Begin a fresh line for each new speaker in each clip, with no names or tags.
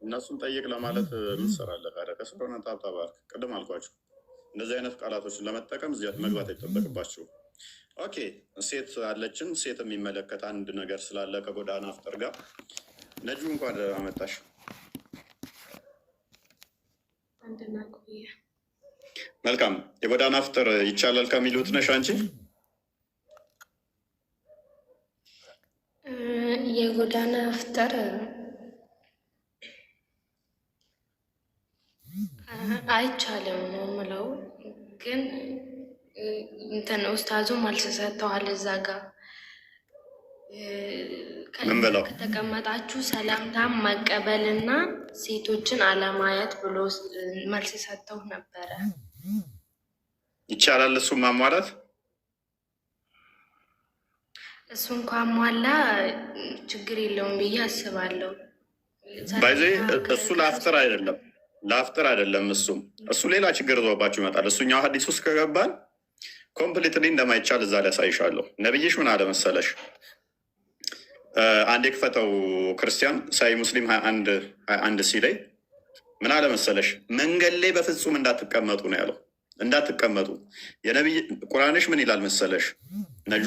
እነሱን ጠይቅ ለማለት ምን ትሰራለህ? ታዲያ ከስለሆነ ታብታባል። ቅድም አልኳቸው እንደዚህ አይነት ቃላቶችን ለመጠቀም እዚያ መግባት አይጠበቅባቸው። ኦኬ ሴት አለችን። ሴት የሚመለከት አንድ ነገር ስላለ ከጎዳና አፍጠር ጋር ነጁ እንኳን አመጣሽ። መልካም የጎዳና አፍጠር ይቻላል ከሚሉት ነሽ አንቺ?
የጎዳና አፍጠር አይቻልም ነው የምለው፣ ግን እንትን ኡስታዙም አልተሰጥተዋል እዛ ጋር ከተቀመጣችሁ ሰላምታም መቀበልና ሴቶችን አለማየት ብሎ መልስ ሰጥተው ነበረ።
ይቻላል እሱ ማሟላት።
እሱ እንኳን ሟላ ችግር የለውም ብዬ አስባለሁ።
ባይዜ እሱ ለአፍጥር አይደለም ለአፍጥር አይደለም። እሱ ሌላ ችግር ዞባችሁ ይመጣል። እሱኛው ሀዲስ ውስጥ ከገባን ኮምፕሊትሊ እንደማይቻል እዛ ሊያሳይሻለሁ። ነብይሽ ምን አለ መሰለሽ? አንድ የክፈተው ክርስቲያን ሳይ ሙስሊም 21 ሲ ላይ ምን አለ መሰለሽ? መንገድ ላይ በፍጹም እንዳትቀመጡ ነው ያለው። እንዳትቀመጡ የነብይ ቁርአንሽ ምን ይላል መሰለሽ? ነጁ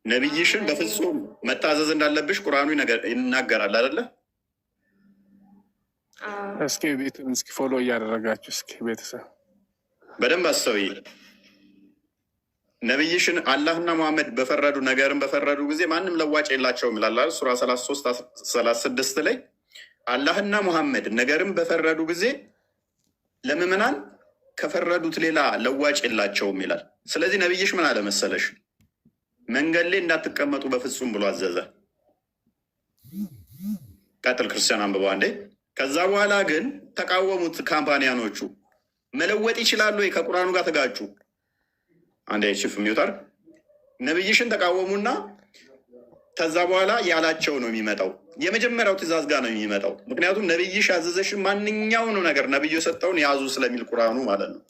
ነብይሽን በፍጹም መታዘዝ እንዳለብሽ ቁርአኑ ይናገራል አይደለ?
እስኪ ፎሎ እያደረጋችሁ እስኪ ቤተሰብ
በደንብ አስተውይ። ነብይሽን አላህና መሐመድ በፈረዱ ነገርን በፈረዱ ጊዜ ማንም ለዋጭ የላቸውም ይላል ሱራ 33-36 ላይ። አላህና መሐመድ ነገርን በፈረዱ ጊዜ ለምዕመናን ከፈረዱት ሌላ ለዋጭ የላቸውም ይላል። ስለዚህ ነብይሽ ምን አለ መሰለሽ? መንገድ ላይ እንዳትቀመጡ በፍጹም ብሎ አዘዘ። ቀጥል ክርስቲያን አንብበው አንዴ። ከዛ በኋላ ግን ተቃወሙት ካምፓኒያኖቹ። መለወጥ ይችላሉ ወይ? ከቁርአኑ ጋር ተጋጩ። አንዴ ሽፍ ሚውታር ነብይሽን ተቃወሙና ከዛ በኋላ ያላቸው ነው የሚመጣው። የመጀመሪያው ትእዛዝ ጋር ነው የሚመጣው። ምክንያቱም ነብይሽ ያዘዘሽን ማንኛውንም ነገር ነብዩ የሰጠውን ያዙ ስለሚል ቁርአኑ ማለት ነው።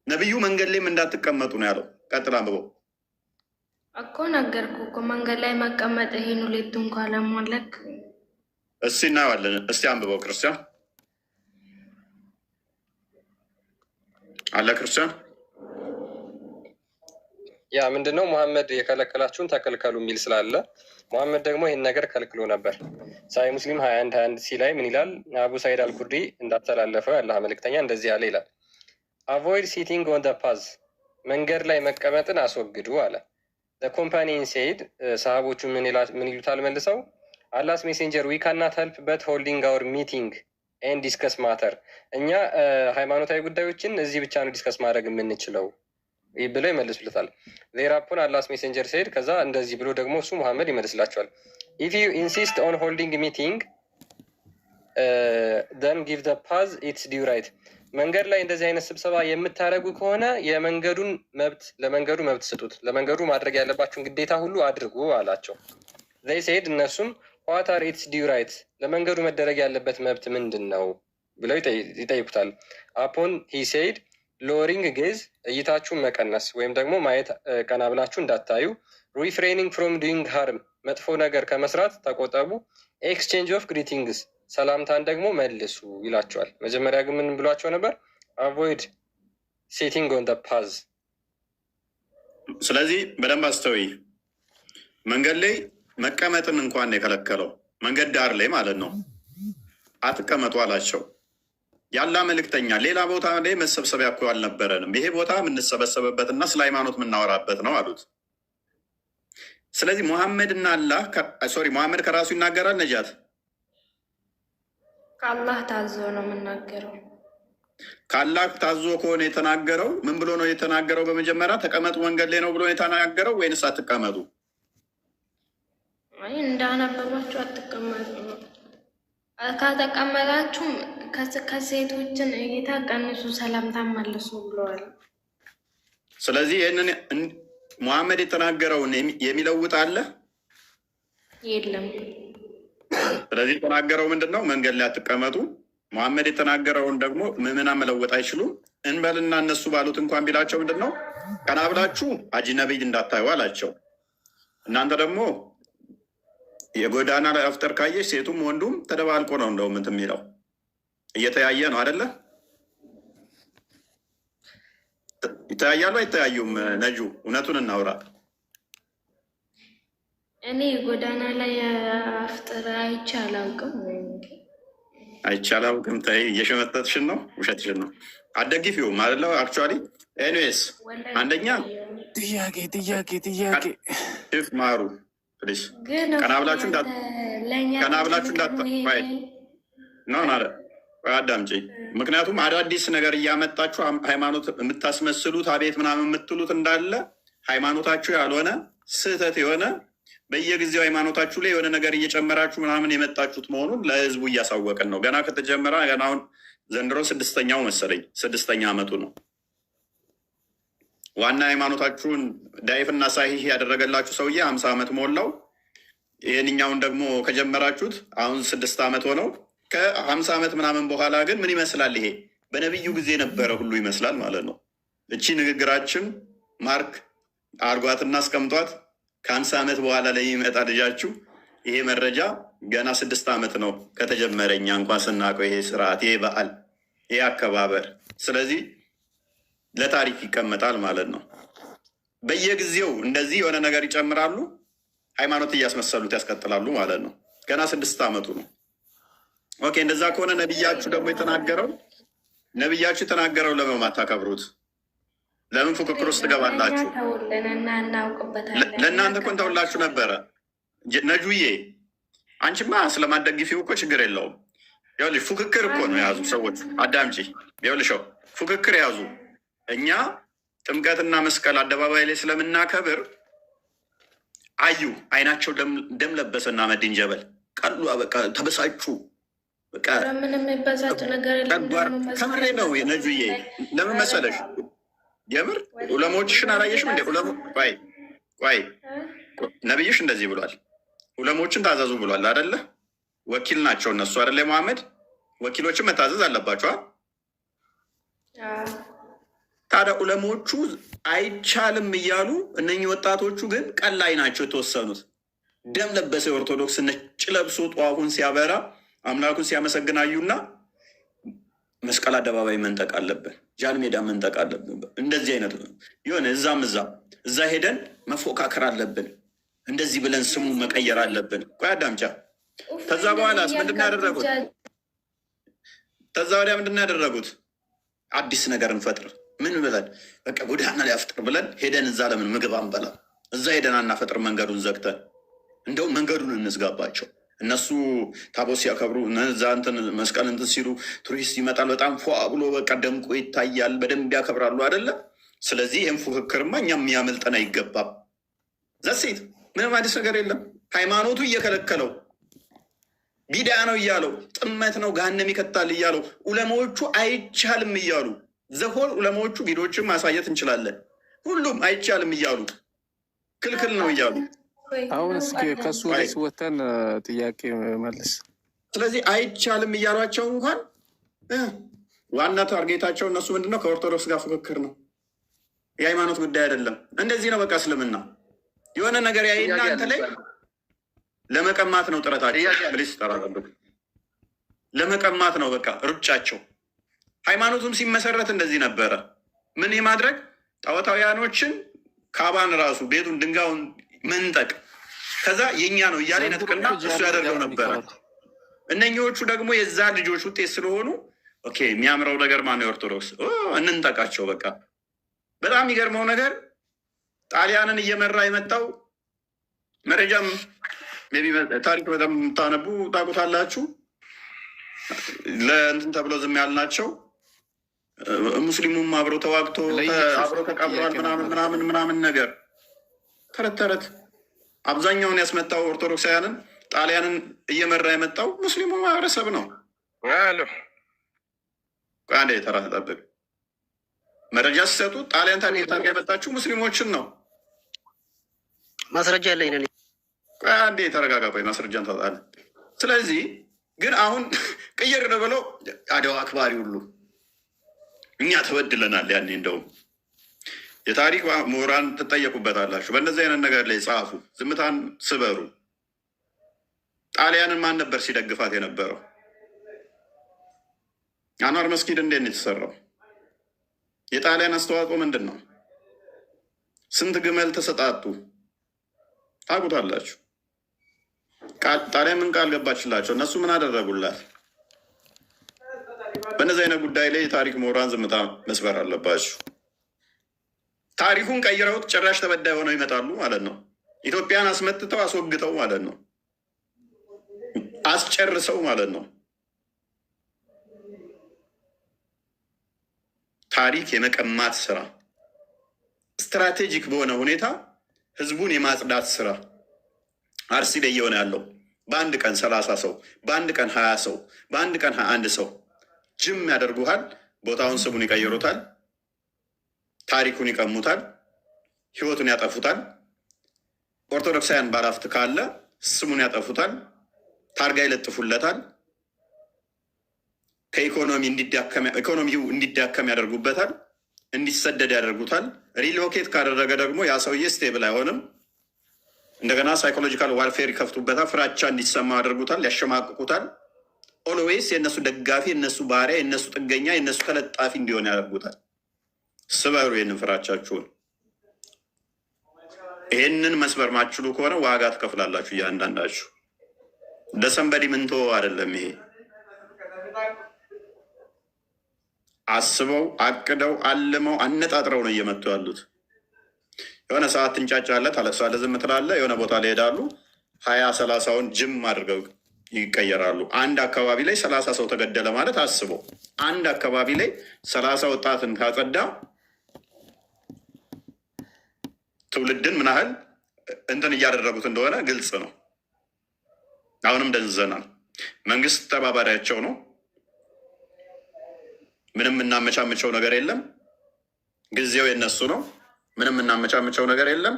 ነብዩ መንገድ ላይም እንዳትቀመጡ ነው ያለው። ቀጥል አንብበው
እኮ ነገርኩ እኮ መንገድ ላይ መቀመጥ ይሄን ሁለቱ እንኳን ለማለክ
እስቲ እናየዋለን። እስቲ አንብበው ክርስቲያን አለ ክርስቲያን
ያ ምንድነው? መሐመድ የከለከላችሁን ተከልከሉ የሚል ስላለ መሐመድ ደግሞ ይህን ነገር ከልክሎ ነበር። ሳይ ሙስሊም 21 ሲ ላይ ምን ይላል? አቡ ሳይድ አልኩርዲ እንዳተላለፈው ያለ መልእክተኛ እንደዚህ ያለ ይላል፣ አቮይድ ሲቲንግ ኦን ደ ፓዝ፣ መንገድ ላይ መቀመጥን አስወግዱ አለ። ኮምፓኒን ሴድ ሰሃቦቹ ምን ይሉታል መልሰው? አላስ ሜሴንጀር ዊ ካናት ሄልፕ በት ሆልዲንግ አወር ሚቲንግ ኤንድ ዲስከስ ማተር፣ እኛ ሃይማኖታዊ ጉዳዮችን እዚህ ብቻ ነው ዲስከስ ማድረግ የምንችለው ብለው ይመልሱለታል። ሌራፖን አላስ ሜሴንጀር ሴድ፣ ከዛ እንደዚህ ብሎ ደግሞ እሱ መሐመድ ይመልስላቸዋል። ኢፍ ዩ ኢንሲስት ኦን ሆልዲንግ ሚቲንግ ደን ጊቭ ደ ፓዝ ኢትስ ዲው ራይት፣ መንገድ ላይ እንደዚህ አይነት ስብሰባ የምታደርጉ ከሆነ የመንገዱን መብት ለመንገዱ መብት ስጡት፣ ለመንገዱ ማድረግ ያለባችሁን ግዴታ ሁሉ አድርጉ አላቸው። ዘይ ሴድ እነሱም ዋት አር ኢትስ ዲው ራይት፣ ለመንገዱ መደረግ ያለበት መብት ምንድን ነው ብለው ይጠይቁታል። አፖን ሂ ሴድ ሎሪንግ ጌዝ፣ እይታችሁን መቀነስ ወይም ደግሞ ማየት ቀና ብላችሁ እንዳታዩ። ሪፍሬኒንግ ፍሮም ዱይንግ ሃርም፣ መጥፎ ነገር ከመስራት ተቆጠቡ። ኤክስቼንጅ ኦፍ ግሪቲንግስ፣ ሰላምታን ደግሞ መልሱ ይላቸዋል። መጀመሪያ ግን ምን ብሏቸው ነበር? አቮይድ ሲቲንግ ኦን ደ ፓዝ።
ስለዚህ በደንብ አስተውይ። መንገድ ላይ መቀመጥን እንኳን የከለከለው መንገድ ዳር ላይ ማለት ነው። አትቀመጡ አላቸው። ያላ መልእክተኛ ሌላ ቦታ ላይ መሰብሰቢያ እኮ አልነበረንም፣ ይሄ ቦታ የምንሰበሰብበት እና ስለ ሃይማኖት የምናወራበት ነው አሉት። ስለዚህ ሙሐመድና አላህ ሙሐመድ ከራሱ ይናገራል። ነጃት
ከአላህ ታዞ ነው የምናገረው።
ከአላህ ታዞ ከሆነ የተናገረው ምን ብሎ ነው የተናገረው? በመጀመሪያ ተቀመጡ መንገድ ላይ ነው ብሎ የተናገረው ወይንስ አትቀመጡ?
አይ እንዳነበባችሁ አትቀመጡ፣ ከተቀመጣችሁም ከሴቶችን እይታ ቀንሱ፣ ሰላምታ መልሱ ብለዋል።
ስለዚህ ይህንን ሙሐመድ የተናገረውን የሚለውጥ አለ?
የለም።
ስለዚህ የተናገረው ምንድን ነው? መንገድ ላይ አትቀመጡ። ሙሐመድ የተናገረውን ደግሞ ምዕመናን መለወጥ አይችሉም። እንበልና እነሱ ባሉት እንኳን ቢላቸው ምንድን ነው? ቀና ብላችሁ አጅነቢይ እንዳታዩ አላቸው። እናንተ ደግሞ የጎዳና ላይ አፍጠር ካየሽ ሴቱም ወንዱም ተደባልቆ ነው እንደውም እንትን የሚለው እየተያየ ነው አይደለ? ይተያያሉ አይተያዩም? ነጁ እውነቱን እናውራ።
እኔ ጎዳና ላይ አፍጥር አይቼ አላውቅም።
አይቼ አላውቅም። ተይ፣ እየሸመጠጥሽን ነው፣ ውሸትሽን ነው። አትደግፊውም አይደለ? አክቹዋሊ ኤኒዌይስ፣ አንደኛ
ጥያቄ
ሽፍ ማሩ ፕሊስ፣ ቀና ብላችሁ አዳምጪ። ምክንያቱም አዳዲስ ነገር እያመጣችሁ ሃይማኖት የምታስመስሉት አቤት ምናምን የምትሉት እንዳለ ሃይማኖታችሁ ያልሆነ ስህተት የሆነ በየጊዜው ሃይማኖታችሁ ላይ የሆነ ነገር እየጨመራችሁ ምናምን የመጣችሁት መሆኑን ለህዝቡ እያሳወቅን ነው። ገና ከተጀመረ ገና አሁን ዘንድሮ 6ኛው መሰለኝ 6ኛ ዓመቱ ነው። ዋና ሃይማኖታችሁን ዳይፍና ሳሂህ ያደረገላችሁ ሰውዬ 50 ዓመት ሞላው። ይህንኛውን ደግሞ ከጀመራችሁት አሁን 6 ዓመት ሆነው። ከ50 ዓመት ምናምን በኋላ ግን ምን ይመስላል? ይሄ በነቢዩ ጊዜ ነበረ ሁሉ ይመስላል ማለት ነው። እቺ ንግግራችን ማርክ አርጓትና አስቀምጧት። ከ50 ዓመት በኋላ ላይ የሚመጣ ልጃችሁ ይሄ መረጃ ገና 6 ዓመት ነው ከተጀመረ፣ እኛ እንኳን ስናውቀው ይሄ ስርዓት፣ ይሄ በዓል፣ ይሄ አከባበር። ስለዚህ ለታሪክ ይቀመጣል ማለት ነው። በየጊዜው እንደዚህ የሆነ ነገር ይጨምራሉ፣ ሃይማኖት እያስመሰሉት ያስቀጥላሉ ማለት ነው። ገና 6 ዓመቱ ነው። ኦኬ፣ እንደዛ ከሆነ ነቢያችሁ ደግሞ የተናገረው ለምን አታከብሩት? ለምን ፉክክር ውስጥ ትገባላችሁ? ለእናንተ እኮ እንተውላችሁ ነበረ። ነጁዬ አንቺማ ስለማደግፊው እኮ ችግር የለውም። ይኸውልሽ ፉክክር እኮ ነው የያዙ ሰዎች። አዳምጪ፣ ይኸውልሽው ፉክክር የያዙ እኛ ጥምቀትና መስቀል አደባባይ ላይ ስለምናከብር አዩ አይናቸው ደም ለበሰና መድን ጀበል ቀሉ። በቃ ተበሳጩ። በቃ
ምንም የሚበሳጭ ነገር የለም።
ከምሬ ነው ነጁዬ። ለምን መሰለሽ? የምር ዑለሞችሽን አላየሽም እንዴ? ቆይ ነቢይሽ እንደዚህ ብሏል፣ ዑለሞችን ታዘዙ ብሏል አደለ? ወኪል ናቸው እነሱ አደለ? መሐመድ ወኪሎችን መታዘዝ አለባቸዋ። ታዲያ ዑለሞቹ አይቻልም እያሉ እነኚህ ወጣቶቹ ግን ቀላይ ናቸው የተወሰኑት። ደም ለበሰ የኦርቶዶክስ ነጭ ለብሶ ጠዋፉን ሲያበራ አምላኩን ሲያመሰግናዩና መስቀል አደባባይ መንጠቅ አለብን፣ ጃን ሜዳ መንጠቅ አለብን። እንደዚህ አይነት የሆነ እዛ ሄደን መፎካከር አለብን፣ እንደዚህ ብለን ስሙ መቀየር አለብን። ቆይ አዳምጫ። ከዛ በኋላስ ምንድን ያደረጉት? ከዛ ወዲያ ምንድን ያደረጉት? አዲስ ነገር እንፈጥር ምን ብለን በቃ ጎዳና ላይ አፍጥር ብለን ሄደን እዛ ለምን ምግብ አንበላ? እዛ ሄደን አናፈጥር? መንገዱን ዘግተን እንደውም መንገዱን እንዝጋባቸው። እነሱ ታቦት ሲያከብሩ እነዛ እንትን መስቀል እንትን ሲሉ ቱሪስት ይመጣል። በጣም ፏ ብሎ በቃ ደምቆ ይታያል። በደንብ ያከብራሉ አይደለም? ስለዚህ ይህም ፉክክርማ እኛም የሚያመልጠን አይገባም። ዘሴት ምንም አዲስ ነገር የለም። ሃይማኖቱ እየከለከለው ቢዳ ነው እያለው ጥመት ነው ገሃነም ይከታል እያለው ዑለማዎቹ አይቻልም እያሉ ዘሆል ዑለማዎቹ ቪዲዮዎችን ማሳየት እንችላለን። ሁሉም አይቻልም እያሉ ክልክል ነው እያሉ
አሁን እስኪ ከሱ ርዕስ ወተን ጥያቄ መልስ።
ስለዚህ አይቻልም እያሏቸው እንኳን ዋና ታርጌታቸው እነሱ ምንድነው? ከኦርቶዶክስ ጋር ፉክክር ነው። የሃይማኖት ጉዳይ አይደለም። እንደዚህ ነው በቃ። እስልምና የሆነ ነገር ያይና አንተ ላይ ለመቀማት ነው ጥረታቸው። ፕሊስ ተራራበት ለመቀማት ነው በቃ ሩጫቸው። ሃይማኖቱም ሲመሰረት እንደዚህ ነበረ። ምን የማድረግ ጣዖታውያኖችን ካባን ራሱ ቤቱን ድንጋዩን መንጠቅ፣ ከዛ የኛ ነው እያለ ነጥቅና እሱ ያደርገው ነበረ። እነኚዎቹ ደግሞ የዛ ልጆች ውጤት ስለሆኑ ኦኬ የሚያምረው ነገር ማነው? የኦርቶዶክስ እንንጠቃቸው በቃ። በጣም የሚገርመው ነገር ጣሊያንን እየመራ የመጣው መረጃም ታሪክ በጣም የምታነቡ ታውቁታላችሁ። ለእንትን ተብሎ ዝም ያልናቸው ሙስሊሙም አብሮ ተዋግቶ አብሮ ተቀብሯል ምናምን ነገር ተረት ተረት። አብዛኛውን ያስመጣው ኦርቶዶክሳውያንን ጣሊያንን እየመራ የመጣው ሙስሊሙ ማህበረሰብ ነው። አንዴ ተራ ተጠብቅ። መረጃ ሲሰጡ ጣሊያን ታርጋ የመጣችው ሙስሊሞችን ነው።
ማስረጃ ያለኝ
አንዴ ተረጋጋ። ቆይ ማስረጃን ታጣለህ። ስለዚህ ግን አሁን ቅይር ብለው አድዋ አክባሪ ሁሉ እኛ ተበድለናል። ያኔ እንደውም የታሪክ ምሁራን ትጠየቁበታላችሁ። በእነዚህ አይነት ነገር ላይ ጻፉ፣ ዝምታን ስበሩ። ጣሊያንን ማን ነበር ሲደግፋት የነበረው? አንዋር መስጊድ እንዴት ነው የተሰራው? የጣሊያን አስተዋጽኦ ምንድን ነው? ስንት ግመል ተሰጣጡ? ታውቁታላችሁ። ጣሊያን ምን ቃል ገባችላቸው? እነሱ ምን አደረጉላት? በእነዚህ አይነት ጉዳይ ላይ የታሪክ ምሁራን ዝምታ መስበር አለባቸው። ታሪኩን ቀይረውት ጭራሽ ተበዳይ ሆነው ይመጣሉ ማለት ነው። ኢትዮጵያን አስመትተው አስወግተው ማለት ነው። አስጨርሰው ማለት ነው። ታሪክ የመቀማት ስራ፣ ስትራቴጂክ በሆነ ሁኔታ ህዝቡን የማጽዳት ስራ አርሲ ላይ እየሆነ ያለው በአንድ ቀን 30 ሰው፣ በአንድ ቀን 20 ሰው፣ በአንድ ቀን 21 ሰው ጅም ያደርጉሃል። ቦታውን ስሙን ይቀይሩታል። ታሪኩን ይቀሙታል። ህይወቱን ያጠፉታል። ኦርቶዶክሳውያን ባለሀብት ካለ ስሙን ያጠፉታል። ታርጋ ይለጥፉለታል። ኢኮኖሚው እንዲዳከም ያደርጉበታል። እንዲሰደድ ያደርጉታል። ሪሎኬት ካደረገ ደግሞ ያ ሰውዬ ስቴብል አይሆንም። እንደገና ሳይኮሎጂካል ዋርፌር ይከፍቱበታል። ፍራቻ እንዲሰማ ያደርጉታል። ያሸማቅቁታል። ኦልዌይስ የእነሱ ደጋፊ፣ የእነሱ ባሪያ፣ የእነሱ ጥገኛ፣ የእነሱ ተለጣፊ እንዲሆን ያደርጉታል። ስበሩ ይህንን ፍራቻችሁን። ይህንን መስበር ማችሉ ከሆነ ዋጋ ትከፍላላችሁ እያንዳንዳችሁ። ለሰንበዲ ምንቶ አይደለም ይሄ። አስበው አቅደው አልመው አነጣጥረው ነው እየመጡ ያሉት። የሆነ ሰዓት ትንጫጫለህ፣ ታለቅሳለህ፣ ዝም ትላለህ። የሆነ ቦታ ላይ ሄዳሉ 20-30ውን ጅም አድርገው ይቀየራሉ። አንድ አካባቢ ላይ 30 ሰው ተገደለ ማለት አስበው። አንድ አካባቢ ላይ 30 ወጣትን ካጸዳ ትውልድን ምን ያህል እንትን እያደረጉት እንደሆነ ግልጽ ነው። አሁንም ደንዘናል። መንግስት ተባባሪያቸው ነው። ምንም እናመቻምቸው ነገር የለም። ጊዜው የነሱ ነው። ምንም እናመቻምቸው ነገር የለም።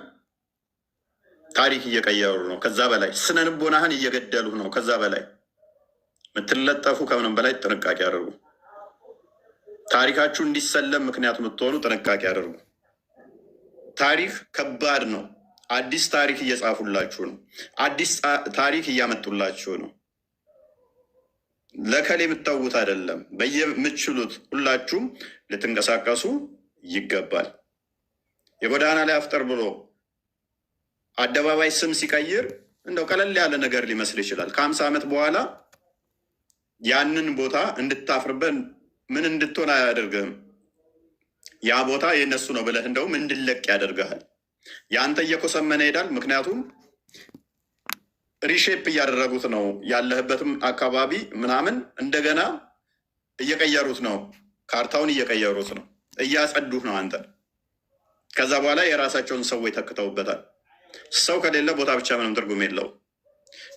ታሪክ እየቀየሩ ነው። ከዛ በላይ ስነ ልቦናህን እየገደሉ ነው። ከዛ በላይ የምትለጠፉ ከምንም በላይ ጥንቃቄ አድርጉ። ታሪካችሁ እንዲሰለም ምክንያቱ የምትሆኑ ጥንቃቄ አድርጉ። ታሪክ ከባድ ነው። አዲስ ታሪክ እየጻፉላችሁ ነው። አዲስ ታሪክ እያመጡላችሁ ነው። ለከሌ የምታውት አይደለም። በየምትችሉት ሁላችሁም ልትንቀሳቀሱ ይገባል። የጎዳና ላይ አፍጠር ብሎ አደባባይ ስም ሲቀይር እንደው ቀለል ያለ ነገር ሊመስል ይችላል። ከ50 ዓመት በኋላ ያንን ቦታ እንድታፍርበት ምን እንድትሆን አያደርግህም። ያ ቦታ የነሱ ነው ብለህ እንደውም እንድለቅ ያደርግሃል። የአንተ እየኮሰመነ ይሄዳል። ምክንያቱም ሪሼፕ እያደረጉት ነው። ያለህበትም አካባቢ ምናምን እንደገና እየቀየሩት ነው። ካርታውን እየቀየሩት ነው። እያጸዱህ ነው አንተ። ከዛ በኋላ የራሳቸውን ሰዎች ተክተውበታል። ሰው ከሌለ ቦታ ብቻ ምንም ትርጉም የለው።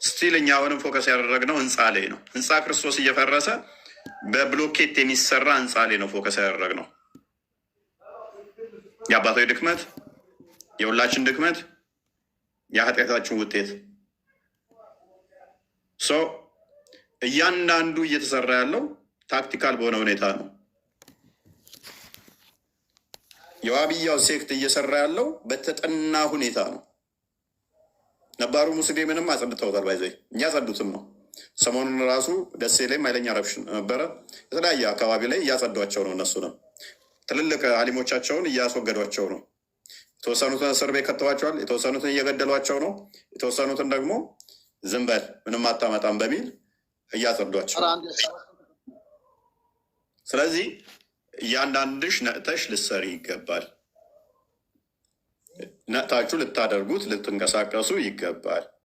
ስቲል እኛ አሁንም ፎከስ ያደረግነው ህንፃ ላይ ነው። ህንፃ ክርስቶስ እየፈረሰ በብሎኬት የሚሰራ ህንፃ ላይ ነው ፎከስ ያደረግነው። የአባቶች ድክመት፣ የሁላችን ድክመት፣ የኃጢአታችን ውጤት። እያንዳንዱ እየተሰራ ያለው ታክቲካል በሆነ ሁኔታ ነው። የዋብያው ሴክት እየሰራ ያለው በተጠና ሁኔታ ነው። ነባሩ ሙስሊምንም አጸድተውታል። ባይዘ እኛ ጸዱትም ነው። ሰሞኑን ራሱ ደሴ ላይም ኃይለኛ ረብሽ ነበረ። የተለያየ አካባቢ ላይ እያጸዷቸው ነው። እነሱ ነው ትልልቅ አሊሞቻቸውን እያስወገዷቸው ነው። የተወሰኑትን እስር ቤት ከተዋቸዋል። የተወሰኑትን እየገደሏቸው ነው። የተወሰኑትን ደግሞ ዝም በል ምንም አታመጣም በሚል እያጸዷቸው። ስለዚህ እያንዳንድሽ ነቅተሽ ልትሰሪ ይገባል። ነቅታችሁ ልታደርጉት ልትንቀሳቀሱ ይገባል።